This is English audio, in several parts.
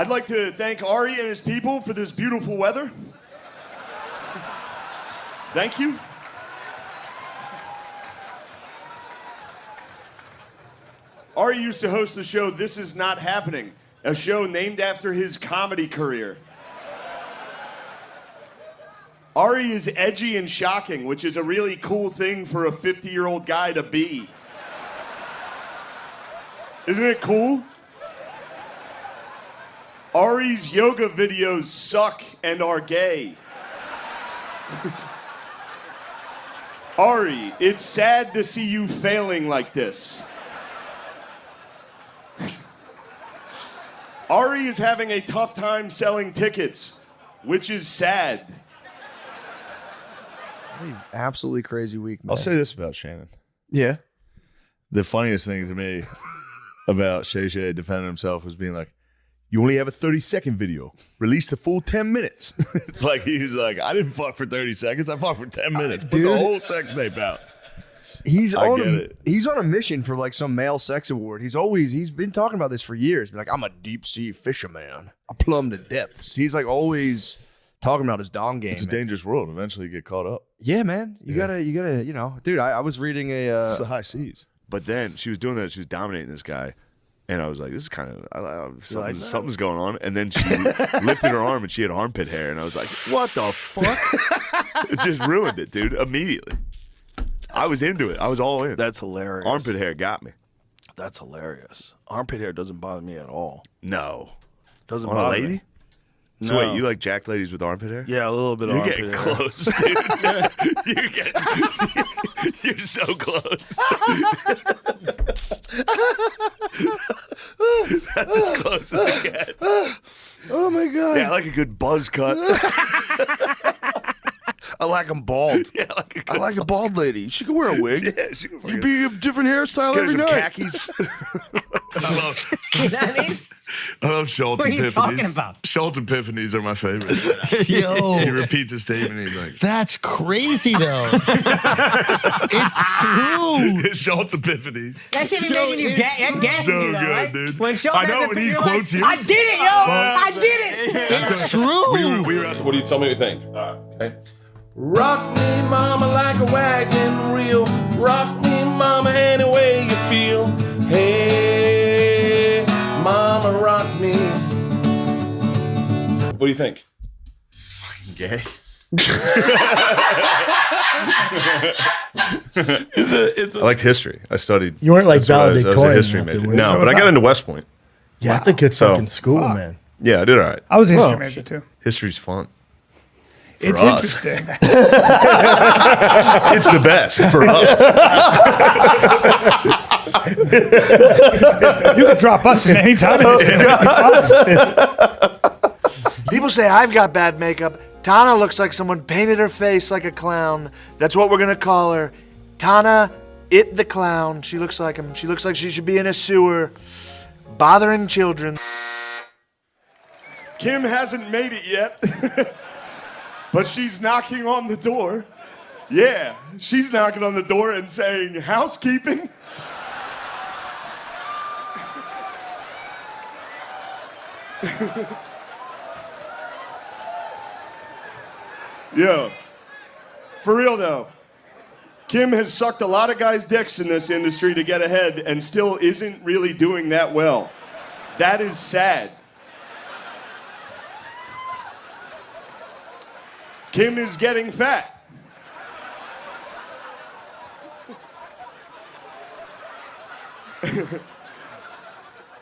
I'd like to thank Ari and his people for this beautiful weather. Thank you. Ari used to host the show This Is Not Happening, a show named after his comedy career. Ari is edgy and shocking, which is a really cool thing for a 50-year-old guy to be. Isn't it cool? Ari's yoga videos suck and are gay. Ari, it's sad to see you failing like this. Ari is having a tough time selling tickets, which is sad. Absolutely crazy week, man. I'll say this about Shannon. Yeah. The funniest thing to me about Shay Shay defending himself was being like, you only have a 30-second video. Release the full 10 minutes. It's like he was like, I didn't fuck for 30 seconds. I fucked for 10 minutes. Put the whole sex tape out. He's on a mission for like some male sex award. He's been talking about this for years. Like, I'm a deep sea fisherman. I plumb the depths. He's like always talking about his dong game. It's a dangerous world. Eventually you get caught up. Yeah, man. You gotta, you know, dude, I was reading it's the high seas. But then she was doing that. She was dominating this guy. And I was like, this is kind of, something's going on. And then she lifted her arm and she had armpit hair. And I was like, what the fuck? It just ruined it, dude, immediately. I was into it. I was all in. That's hilarious. Armpit hair got me. That's hilarious. Armpit hair doesn't bother me at all. No. Doesn't On bother a lady? me. So No. wait, you like jacked ladies with armpit hair? Yeah, a little bit of You're armpit getting hair. close, dude. You're so close. That's as close as it gets. Oh my god. Yeah, I like a good buzz cut. I like them bald. Yeah, I like a bald lady. She can wear a wig. Yeah, she can You be a different hairstyle every night. khakis. You know what I mean? I love Schultz What are you epiphanies. talking about? Schultz epiphanies are my favorite. Yo, He repeats his statement. He's like, that's crazy though. It's true. Schultz epiphanies. That should be making you gasses So you though, good, right? dude. When Schultz I know has when a he you're quotes like, you. I did it, yo! I did it! It's true. We were at the What do you tell me what you think? Okay. Rock me, mama, like a wagon reel. Rock me, mama, any way you feel. Hey, mama, rock me. What do you think? Gay. I liked history. I studied. You weren't like that's what I was a valedictorian. history nothing, major. were you? No, but I got into West Point. Yeah, that's a good So- fucking school, man. Yeah, I did all right. I was a history major too. History's fun. It's us. interesting. It's the best for us. You could drop us in any time. People say I've got bad makeup. Tana looks like someone painted her face like a clown. That's what we're gonna call her. Tana, it the clown. She looks like him. She looks like she should be in a sewer, bothering children. Kim hasn't made it yet, but she's knocking on the door. Yeah, she's knocking on the door and saying, housekeeping. Yeah, for real though. Kim has sucked a lot of guys' dicks in this industry to get ahead and still isn't really doing that well. That is sad. Kim is getting fat.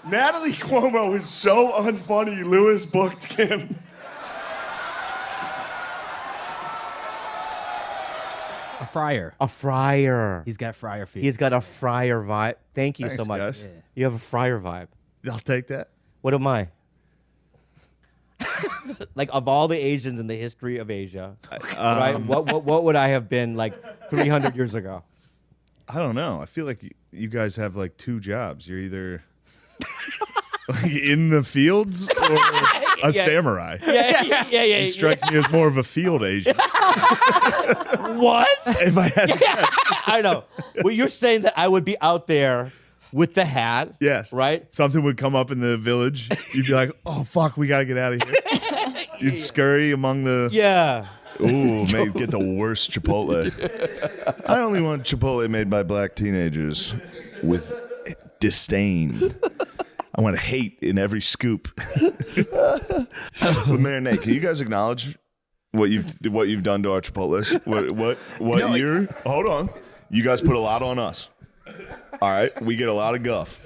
Natalie Cuomo is so unfunny, Lewis booked Kim. A friar. A friar. He's got friar feet. He's got a friar vibe. Thank you Thanks, so much. guys. Yeah. You have a friar vibe. I'll take that. What am I? Like, of all the Asians in the history of Asia, right? What would I have been like 300 years ago? I don't know. I feel like you guys have like two jobs. You're either like in the fields or a samurai. Yeah. You strike me as more of a field Asian. What? If I had to guess. I know. Well, you're saying that I would be out there with the hat. Yes. Right? Something would come up in the village. You'd be like, oh, fuck, we got to get out of here. You'd scurry among the... Yeah. Ooh, mate, get the worst Chipotle. I only want Chipotle made by black teenagers with disdain. I want hate in every scoop. But Mayor Nate, can you guys acknowledge what you've done to our Chipotles? What year? Hold on. You guys put a lot on us. All right, we get a lot of guff.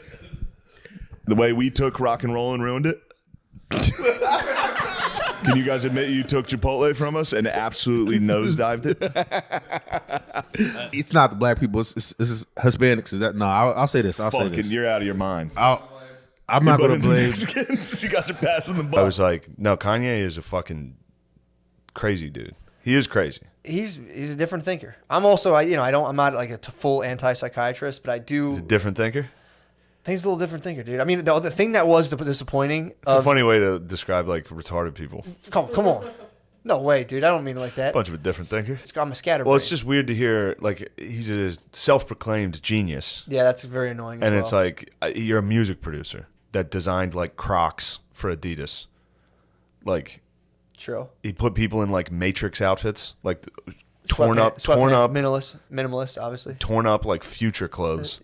The way we took rock and roll and ruined it. Can you guys admit you took Chipotle from us and absolutely nosedived it? It's not the black people. It's Hispanics. Is that no? I'll say this. I'll say this. You're out of your mind. I'm not going to blame Mexicans. You guys are passing the ball. I was like, no, Kanye is a fucking crazy dude. He is crazy. He's a different thinker. I'm also I'm not like a full anti-psychiatrist, but I do. He's a different thinker. I think he's a little different thinker, dude. I mean, the thing that was disappointing. It's a funny way to describe like retarded people. Come on. No way, dude. I don't mean it like that. Bunch of a different thinker. I'm a scatterbrain. Well, it's just weird to hear like he's a self-proclaimed genius. Yeah, that's very annoying. And as it's well. like you're a music producer that designed like Crocs for Adidas. Like, true. He put people in like Matrix outfits, like torn up, minimalist, obviously. Torn up like Future clothes.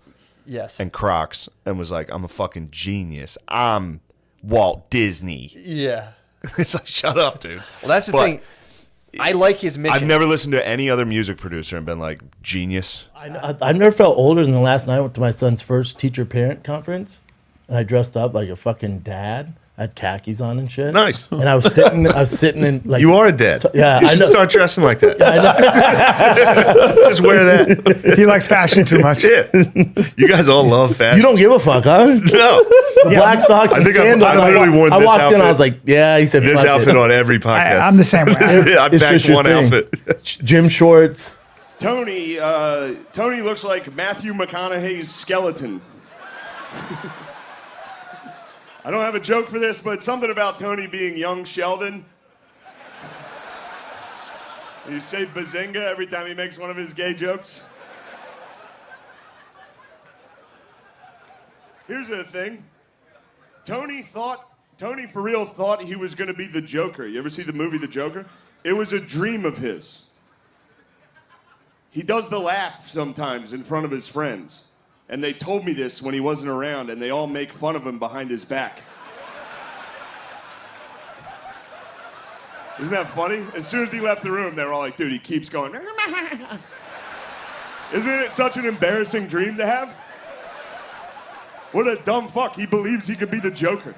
Yes. And Crocs, and was like, I'm a fucking genius. I'm Walt Disney. Yeah. It's like, shut up, dude. Well, that's the thing. I like his mission. I've never listened to any other music producer and been like, genius. I've never felt older than the last night I went to my son's first teacher-parent conference, and I dressed up like a fucking dad. I had khakis on and shit. Nice. And I was sitting in like. You are a dad. Yeah, you should start dressing like that. Yeah, I know. Just wear that. He likes fashion too much. Yeah. You guys all love fashion. You don't give a fuck, huh? No. The black socks and sandals. I literally wore this I walked outfit. in, I was like, yeah. He said, this outfit on every podcast. I'm the same way. I It's packed just your one thing. outfit. Gym shorts. Tony looks like Matthew McConaughey's skeleton. I don't have a joke for this, but something about Tony being young Sheldon. You say bazinga every time he makes one of his gay jokes. Here's the thing. Tony for real thought he was going to be the Joker. You ever see the movie The Joker? It was a dream of his. He does the laugh sometimes in front of his friends. And they told me this when he wasn't around, and they all make fun of him behind his back. Isn't that funny? As soon as he left the room, they were all like, dude, he keeps going. Isn't it such an embarrassing dream to have? What a dumb fuck. He believes he could be the Joker.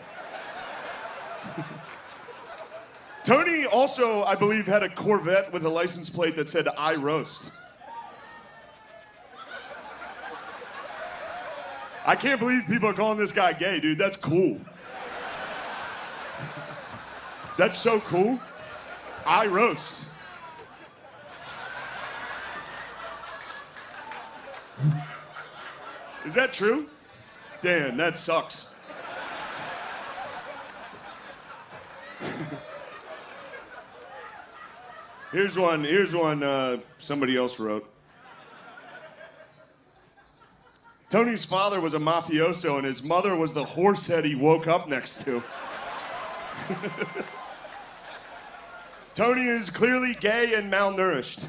Tony also, I believe, had a Corvette with a license plate that said, I roast. I can't believe people are calling this guy gay, dude. That's cool. That's so cool. I roast. Is that true? Damn, that sucks. Here's one somebody else wrote. Tony's father was a mafioso and his mother was the horse head he woke up next to. Tony is clearly gay and malnourished.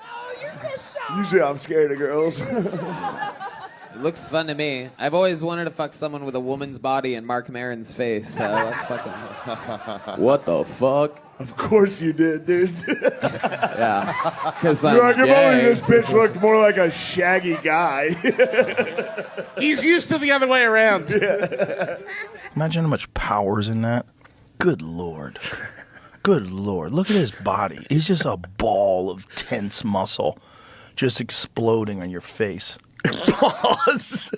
Oh, you're so shy. Usually I'm scared of girls. It looks fun to me. I've always wanted to fuck someone with a woman's body and Mark Maron's face. So that's fucking. What the fuck? Of course you did, dude. Yeah. Because I'm You're like, if only gay. this bitch looked more like a shaggy guy. He's used to the other way around. Imagine how much power's in that. Good Lord. Good Lord. Look at his body. He's just a ball of tense muscle just exploding on your face. Pause.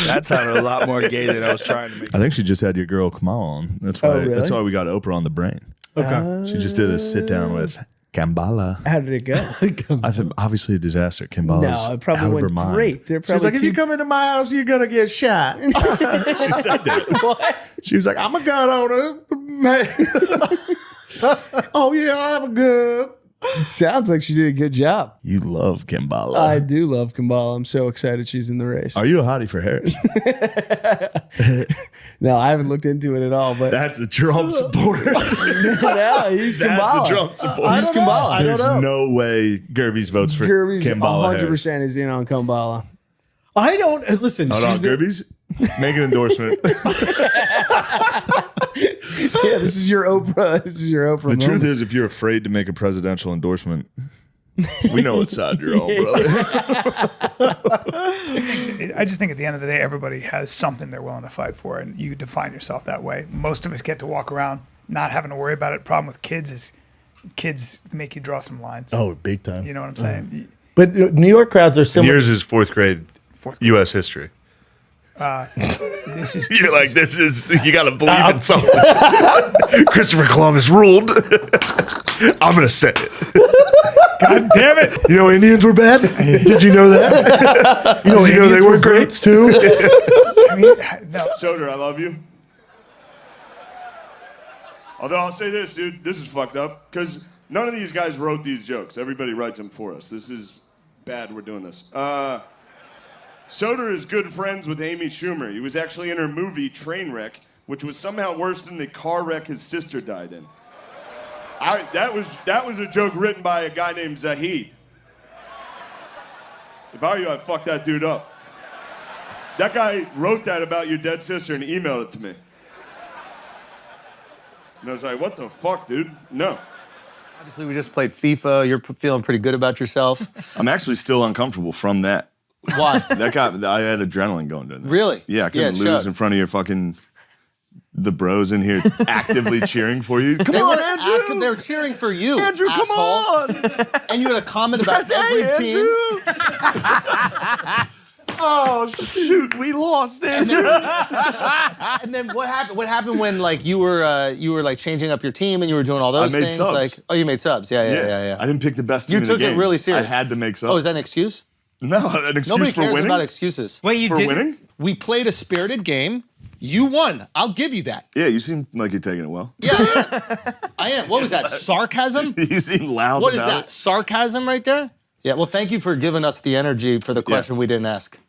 That sounded a lot more gay than I was trying to make. I think she just had your girl Kamal on. That's why. really? That's why we got Oprah on the brain. Okay. She just did a sit down with Kambala. How did it go? I think obviously a disaster. Kambala's No, it probably out of her went mind. great. They're She was probably like, if you come into my house, you're gonna get shot. She said that. What? She was like, I'm a gun owner. Oh yeah, I have a gun. Sounds like she did a good job. You love Kimbala. I do love Kimbala. I'm so excited she's in the race. Are you a hottie for Harris? No, I haven't looked into it at all. But that's a Trump supporter. No, he's Kimbala. That's a Trump supporter. He's Kimbala. There's no way Gerby's votes for Gerby's Kimbala 100% is in on Kimbala. I don't listen. Hold on, Gerby's. Make an endorsement. Yeah, this is your Oprah. This is your Oprah. The moment. truth is, if you're afraid to make a presidential endorsement, we know what side you're on, brother. I just think at the end of the day, everybody has something they're willing to fight for, and you define yourself that way. Most of us get to walk around not having to worry about it. Problem with kids is kids make you draw some lines. Oh, big time. You know what I'm saying? But New York crowds are similar. Yours is fourth grade U.S. history. This is You're like, this is, you got to believe in something. Christopher Columbus ruled. I'm going to say it. God damn it. You know, Indians were bad? Did you know that? you know they were great too? I mean, no. Soder, I love you. Although I'll say this, dude, this is fucked up because none of these guys wrote these jokes. Everybody writes them for us. This is bad. We're doing this. Soder is good friends with Amy Schumer. He was actually in her movie Trainwreck, which was somehow worse than the car wreck his sister died in. That was a joke written by a guy named Zahid. If I were you, I'd fuck that dude up. That guy wrote that about your dead sister and emailed it to me. And I was like, what the fuck, dude? No. Obviously, we just played FIFA. You're feeling pretty good about yourself. I'm actually still uncomfortable from that. Why? I had adrenaline going to that. Really? Yeah, I couldn't lose in front of your fucking the bros in here actively cheering for you. Come on, Andrew! They were cheering for you, Andrew, asshole. come on! And you had a comment about every team. Oh shoot, we lost, Andrew. And then what happened? What happened when like you were like changing up your team and you were doing all those I made things? subs. Like, oh, you made subs. Yeah. I didn't pick the best team You in the took it game. really serious. I had to make subs. Oh, is that an excuse? No, an excuse Nobody for cares winning? about excuses. Wait, you For didn't? winning? We played a spirited game. You won. I'll give you that. Yeah, you seem like you're taking it well. Yeah, I am. What was that? Sarcasm? You seem loud What is about that? it. Sarcasm right there? Yeah, well, thank you for giving us the energy for the question we didn't ask.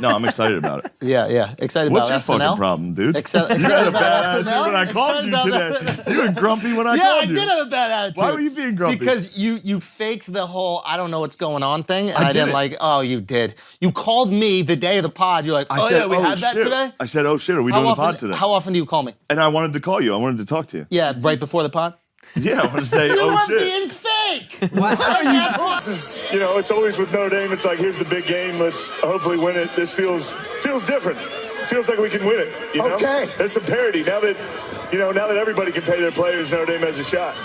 No, I'm excited about it. Yeah. Excited What's about your SNL? fucking problem, dude? Excited You had a about bad SNL? attitude when I called Excited you about today. that? You were grumpy when I Yeah, called I you. did have a bad attitude. Why were you being grumpy? Because you faked the whole I don't know what's going on thing, and I didn't didn't. like. Oh, you did. You called me the day of the pod. You're like, I said, we had that shit. today. I said, oh shit, are we doing the pod today? How often do you call me? And I wanted to call you. I wanted to talk to you. Yeah, right before the pod. Yeah, I wanted to say, You oh are shit. being fake. What are you talking? This is, you know, it's always with Notre Dame. It's like, here's the big game. Let's hopefully win it. This feels different. Feels like we can win it. You know? Okay. There's some parity now that everybody can pay their players. Notre Dame has a shot.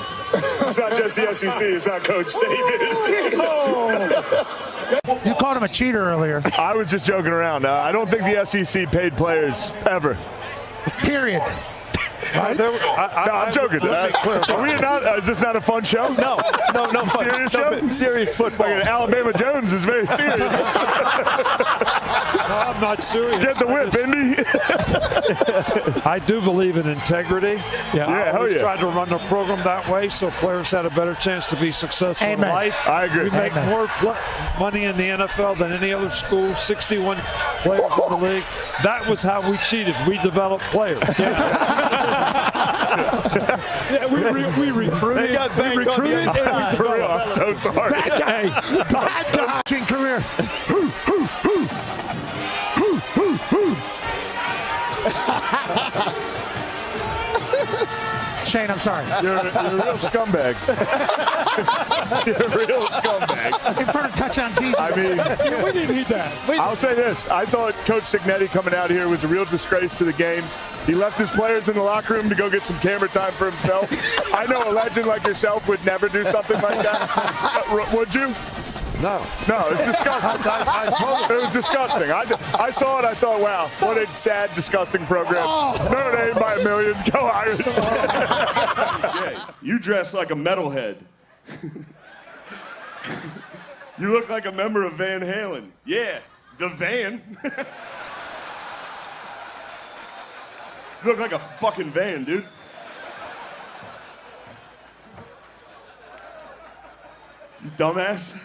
It's not just the SEC. It's not Coach Saban. You called him a cheater earlier. I was just joking around. I don't think the SEC paid players ever. Period. I'm joking. Are we not? Is this not a fun show? No, fun. Serious show? Serious football. Like Alabama Jones is very serious. No, I'm not serious. Get the whip, Indy. I do believe in integrity. Yeah, I always hell yeah. tried to run the program that way so players had a better chance to be successful in Amen. life. I agree. We make more money in the NFL than any other school, 61 players in the league. That was how we cheated. We developed players. Yeah, we recruited. They got we recruited and we For real, I'm so sorry. Bad guy. Coaching career. Shane, I'm sorry. You're a real scumbag. You're a real scumbag. In front of touchdown Jesus. I mean, we didn't need that. I'll say this. I thought Coach Cignetti coming out here was a real disgrace to the game. He left his players in the locker room to go get some camera time for himself. I know a legend like yourself would never do something like that. Would you? No, it's disgusting. I told him. It was disgusting. I saw it. I thought, wow, what a sad, disgusting program. Notre Dame by a million. Go Irish. Jay, you dress like a metalhead. You look like a member of Van Halen. Yeah, the van. You look like a fucking van, dude. You dumbass.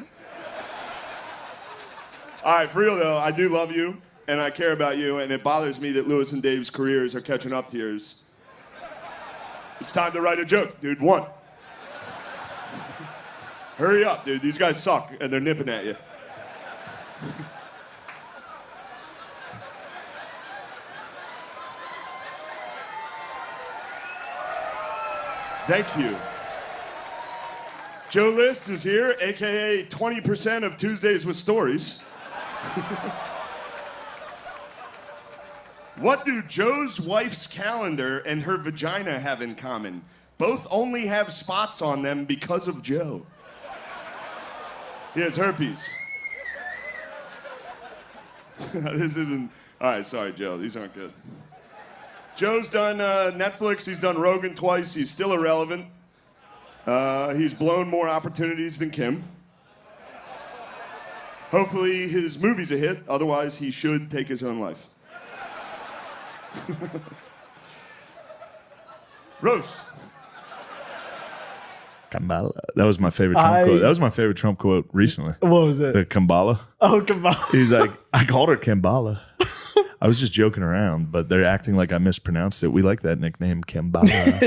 All right, for real though, I do love you, and I care about you, and it bothers me that Lewis and Dave's careers are catching up to yours. It's time to write a joke, dude. One. Hurry up, dude. These guys suck, and they're nipping at you. Thank you. Joe List is here, AKA 20% of Tuesdays with Stories. What do Joe's wife's calendar and her vagina have in common? Both only have spots on them because of Joe. He has herpes. This isn't... All right, sorry, Joe. These aren't good. Joe's done Netflix. He's done Rogan twice. He's still irrelevant. He's blown more opportunities than Kim. Hopefully his movie's a hit. Otherwise, he should take his own life. Rose. Kambala. That was my favorite Trump quote. That was my favorite Trump quote recently. What was it? The Kambala. Oh, Kambala. He's like, I called her Kambala. I was just joking around, but they're acting like I mispronounced it. We like that nickname, Kambala.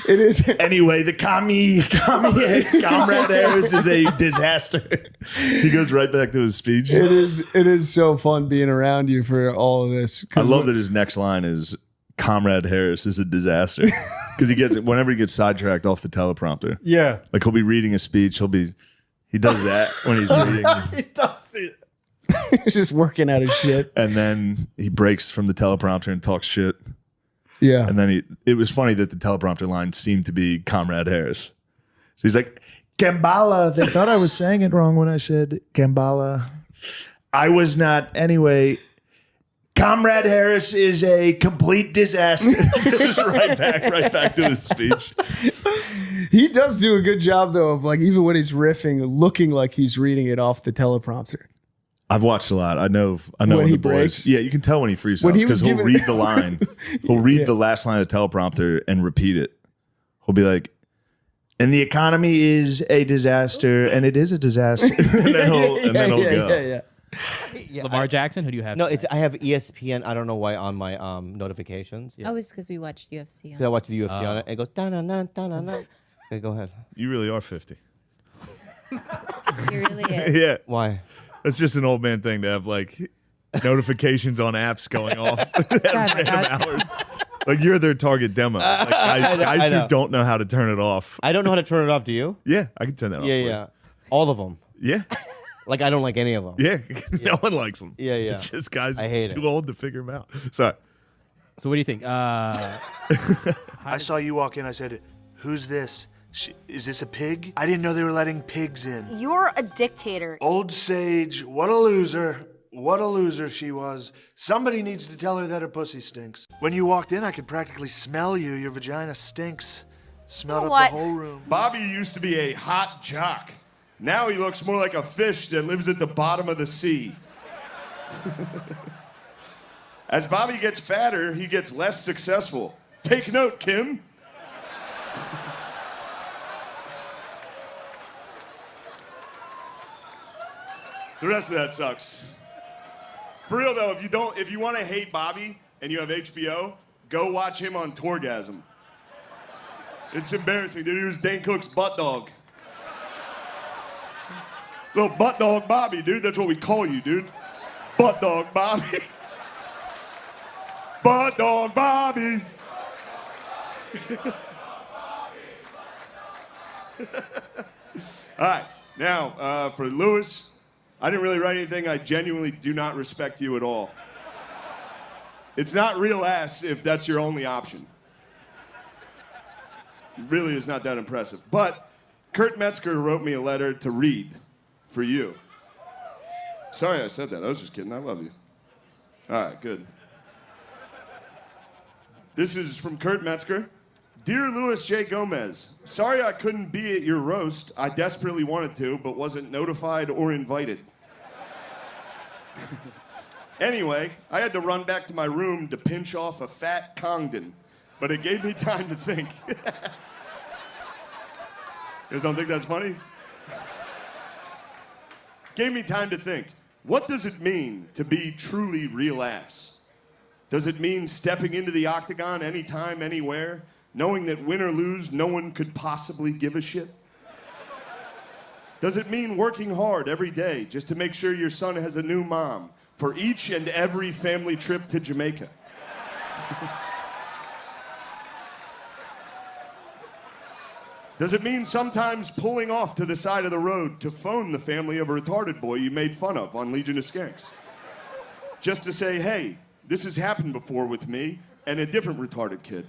It is. Anyway, the Comrade Harris is a disaster. He goes right back to his speech. It is so fun being around you for all of this. I love that his next line is Comrade Harris is a disaster. Because whenever he gets sidetracked off the teleprompter. Yeah. Like he'll be reading a speech, he does that when he's reading. He does it. He's just working out his shit. And then he breaks from the teleprompter and talks shit. Yeah. And then it was funny that the teleprompter line seemed to be Comrade Harris. So he's like, Kambala. They thought I was saying it wrong when I said Kambala. I was not. Anyway, Comrade Harris is a complete disaster. Just right back to his speech. He does do a good job, though, of like, even when he's riffing, looking like he's reading it off the teleprompter. I've watched a lot. I know when he the boys. breaks? Yeah, you can tell when he freestyles because he'll read the line. He'll read the last line of the teleprompter and repeat it. He'll be like, and the economy is a disaster, and it is a disaster. and then he'll go. Lamar Jackson, who do you have? No, I have ESPN. I don't know why on my notifications. Oh, it's because we watched UFC. Because I watched the UFC on it. It goes da-na-na, da-na-na. Okay, go ahead. You really are 50. He really is. Yeah. Why? That's just an old man thing to have like notifications on apps going off at random hours. Like you're their target demo. Like guys who don't know how to turn it off. I don't know how to turn it off. Do you? Yeah, I can turn that off. Yeah. All of them. Yeah. Like I don't like any of them. Yeah. No one likes them. Yeah. It's just guys I hate too old to figure them out. Sorry. So what do you think? I saw you walk in. I said, "Who's this? Is this a pig? I didn't know they were letting pigs in." You're a dictator. Old Sage, what a loser. What a loser she was. Somebody needs to tell her that her pussy stinks. When you walked in, I could practically smell you. Your vagina stinks. Smelled up the whole room. Bobby used to be a hot jock. Now he looks more like a fish that lives at the bottom of the sea. As Bobby gets fatter, he gets less successful. Take note, Kim. The rest of that sucks. For real though, if you want to hate Bobby and you have HBO, go watch him on Tourgasm. It's embarrassing, dude. He was Dane Cook's butt dog. Little butt dog Bobby, dude. That's what we call you, dude. Butt dog Bobby. Butt dog Bobby. All right, now for Lewis, I didn't really write anything. I genuinely do not respect you at all. It's not real ass if that's your only option. It really is not that impressive. But Kurt Metzger wrote me a letter to read for you. Sorry I said that. I was just kidding. I love you. All right, good. This is from Kurt Metzger. Dear Louis J. Gomez, sorry I couldn't be at your roast. I desperately wanted to, but wasn't notified or invited. Anyway, I had to run back to my room to pinch off a fat Congdon, but it gave me time to think. You guys don't think that's funny? Gave me time to think. What does it mean to be truly real ass? Does it mean stepping into the octagon anytime, anywhere, knowing that win or lose, no one could possibly give a shit? Does it mean working hard every day just to make sure your son has a new mom for each and every family trip to Jamaica? Does it mean sometimes pulling off to the side of the road to phone the family of a retarded boy you made fun of on Legion of Skanks? Just to say, hey, this has happened before with me and a different retarded kid.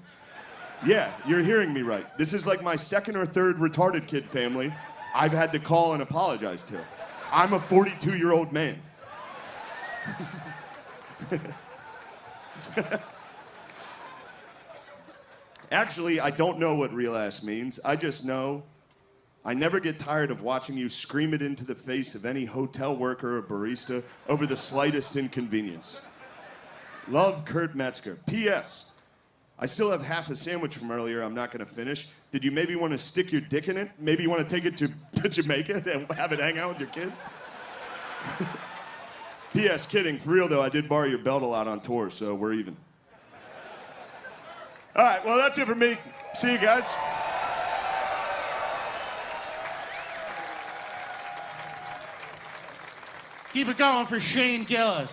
Yeah, you're hearing me right. This is like my second or third retarded kid family I've had to call and apologize to. I'm a 42-year-old man. Actually, I don't know what real ass means. I just know I never get tired of watching you scream it into the face of any hotel worker or barista over the slightest inconvenience. Love, Kurt Metzger. P.S. I still have half a sandwich from earlier I'm not going to finish. Did you maybe want to stick your dick in it? Maybe you want to take it to Jamaica and have it hang out with your kid? P.S. Kidding. For real, though, I did borrow your belt a lot on tour, so we're even. All right, well, that's it for me. See you guys. Keep it going for Shane Gillis.